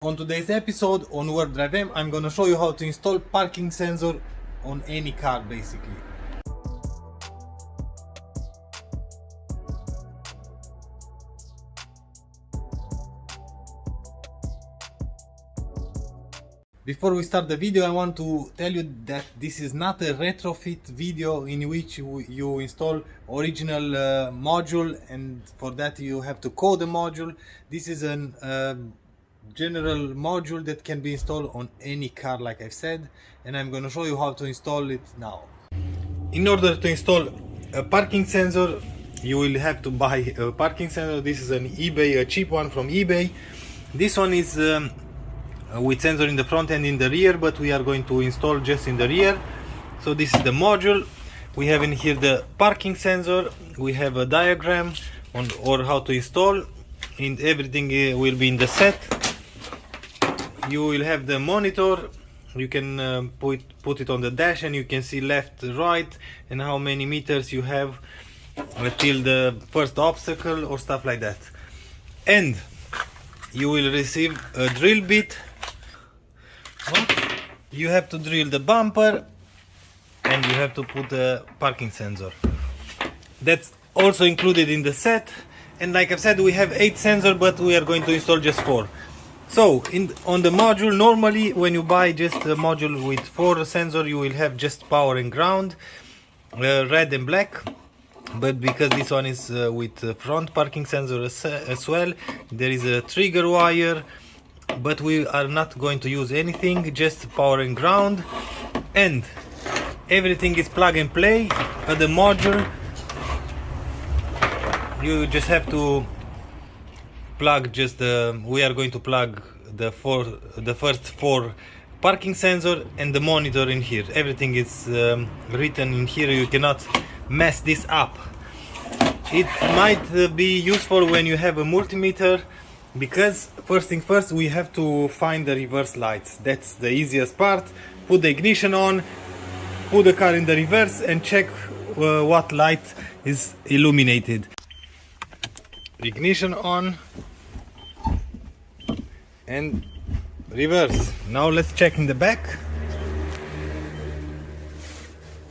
On today's episode on WarpDriveM, I'm gonna show you how to install parking sensor on any car basically. Before we start the video, I want to tell you that this is not a retrofit video in which you install original module, and for that you have to code the module. This is an general module that can be installed on any car, like I've said, and I'm going to show you how to install it now. In order to install a parking sensor, you will have to buy a parking sensor. This is an eBay, a cheap one from eBay. This one is with sensor in the front and in the rear, but we are going to install just in the rear. So this is the module. We have in here the parking sensor. We have a diagram on or how to install, and everything will be in the set. You will have the monitor. You can put it on the dash and you can see left, right, and how many meters you have till the first obstacle or stuff like that. And you will receive a drill bit. You have to drill the bumper and you have to put the parking sensor. That's also included in the set. And like I've said, we have 8 sensors, but we are going to install just 4. So on the module, normally when you buy just a module with 4 sensors, you will have just power and ground, red and black. But because this one is with front parking sensor as well, there is a trigger wire, but we are not going to use anything, just power and ground. And everything is plug and play. At the module, you just have to plug we are going to plug the first 4 parking sensor and the monitor in here. Everything is written in here. You cannot mess this up. It might be useful when you have a multimeter, because first thing first, we have to find the reverse lights. That's the easiest part. Put the ignition on, put the car in the reverse and check what light is illuminated. Ignition on and reverse. Now let's check in the back.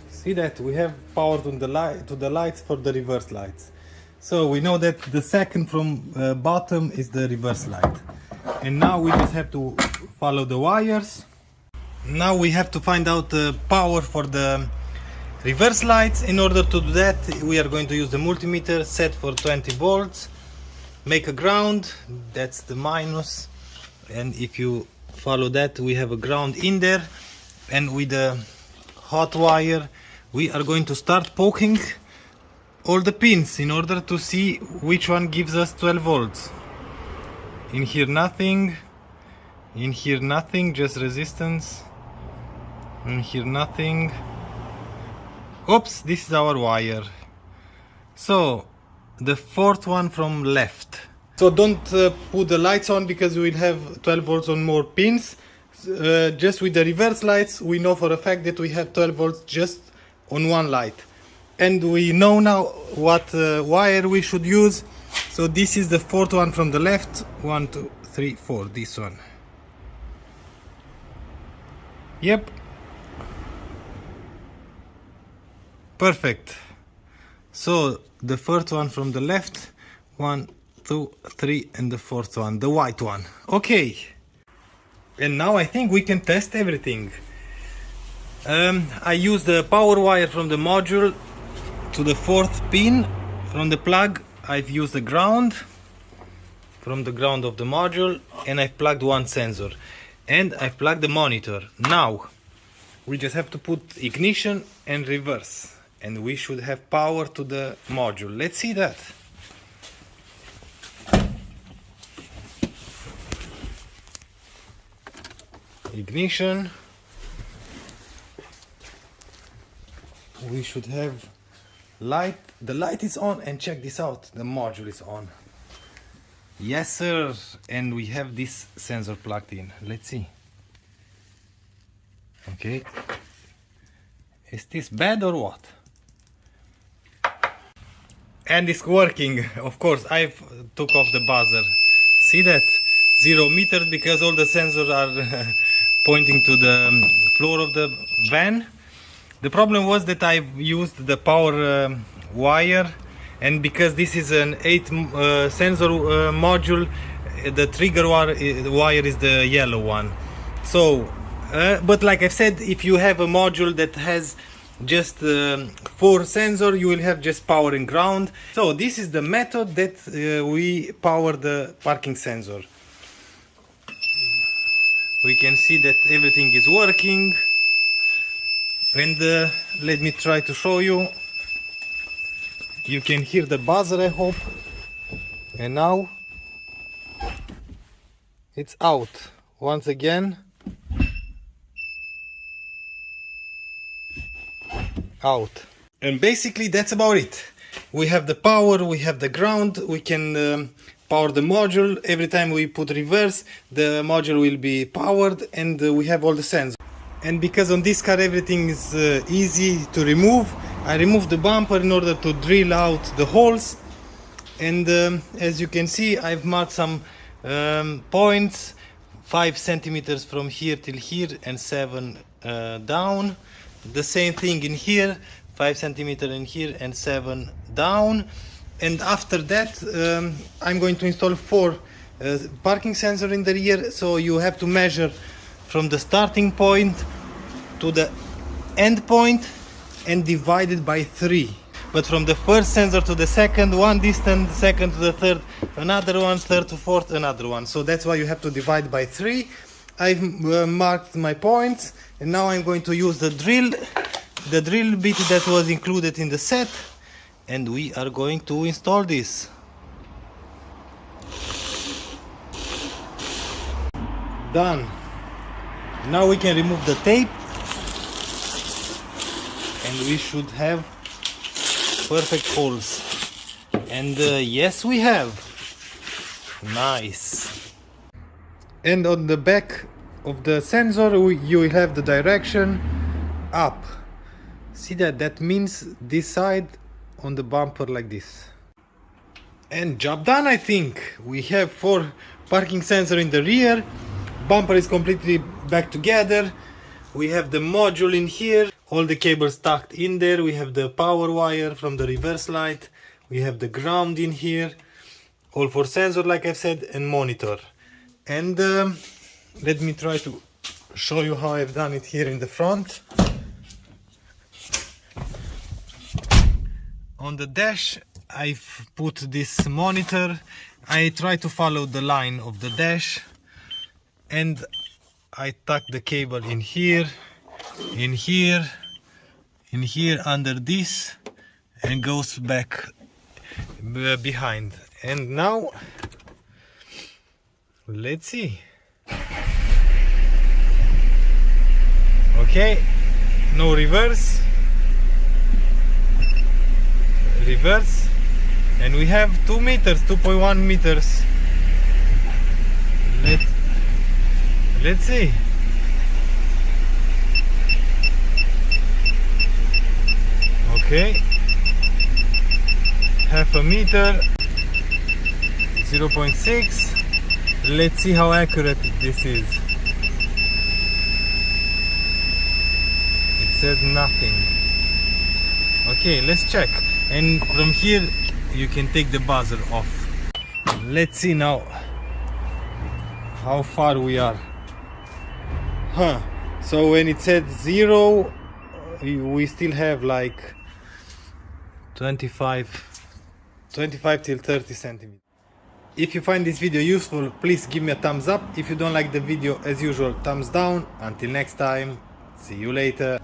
See that we have power to the lights for the reverse lights. So we know that the second from bottom is the reverse light. And now we just have to follow the wires. Now we have to find out the power for the reverse lights. In order to do that, we are going to use the multimeter set for 20 volts. Make a ground, that's the minus, and if you follow that, we have a ground in there. And with the hot wire, we are going to start poking all the pins in order to see which one gives us 12 volts. In here nothing, in here nothing, just resistance. In here nothing. Oops, this is our wire. So the 4th one from left. So don't put the lights on, because we will have 12 volts on more pins. Just with the reverse lights, we know for a fact that we have 12 volts just on one light. And we know now what wire we should use. So this is the 4th one from the left. 1, 2, 3, 4, this one. Yep. Perfect. So the 1st one from the left, 1, 2, 3, and the 4th one, the white one. Okay. And now I think we can test everything. I use the power wire from the module to the 4th pin. From the plug, I've used the ground from the ground of the module, and I've plugged one sensor. And I've plugged the monitor. Now, we just have to put ignition and reverse, and we should have power to the module. Let's see that. Ignition. We should have light. The light is on, and check this out, the module is on. Yes sir. And we have this sensor plugged in. Let's see. Okay, is this bad or what? And it's working. Of course, I've took off the buzzer. See that? 0 meters because all the sensors are pointing to the floor of the van. The problem was that I used the power wire, and because this is an 8 sensor module, the trigger wire is the yellow one. So but like I said, if you have a module that has just 4 sensors, you will have just power and ground. So this is the method that we power the parking sensor. We can see that everything is working, and let me try to show you. You can hear the buzzer, I hope, and now it's out once again. Out. And basically that's about it. We have the power, we have the ground, we can power the module. Every time we put reverse, the module will be powered, and we have all the sensors. And because on this car everything is easy to remove, I removed the bumper in order to drill out the holes. And as you can see, I've marked some points, 5 centimeters from here till here and 7 down. The same thing in here, 5 centimeters in here and 7 down. And after that I'm going to install 4 parking sensors in the rear, so you have to measure from the starting point to the end point and divide it by 3. But from the first sensor to the second, one distance, second to the third, another one, third to fourth, another one. So that's why you have to divide by 3. I've marked my points, and now I'm going to use the drill bit that was included in the set, and we are going to install this. Done. Now we can remove the tape, and we should have perfect holes. And yes, we have. Nice. And on the back of the sensor you will have the direction up. See that? That means this side on the bumper like this. And job done, I think. We have 4 parking sensors in the rear. Bumper is completely back together. We have the module in here. All the cables tucked in there. We have the power wire from the reverse light. We have the ground in here. All 4 sensors, like I said, and monitor. And let me try to show you how I've done it here in the front. On the dash I've put this monitor. I try to follow the line of the dash, and I tuck the cable in here, in here, in here under this, and goes back behind. And now let's see. Okay, no reverse, and we have 2 meters, 2.1 meters. Let's see. Okay, half a meter, 0.6. Let's see how accurate this is. It says nothing. Okay, let's check. And from here you can take the buzzer off. Let's see now how far we are. So when it said 0, we still have like 25 till 30 centimeters. If you find this video useful, please give me a thumbs up. If you don't like the video, as usual, thumbs down. Until next time, see you later.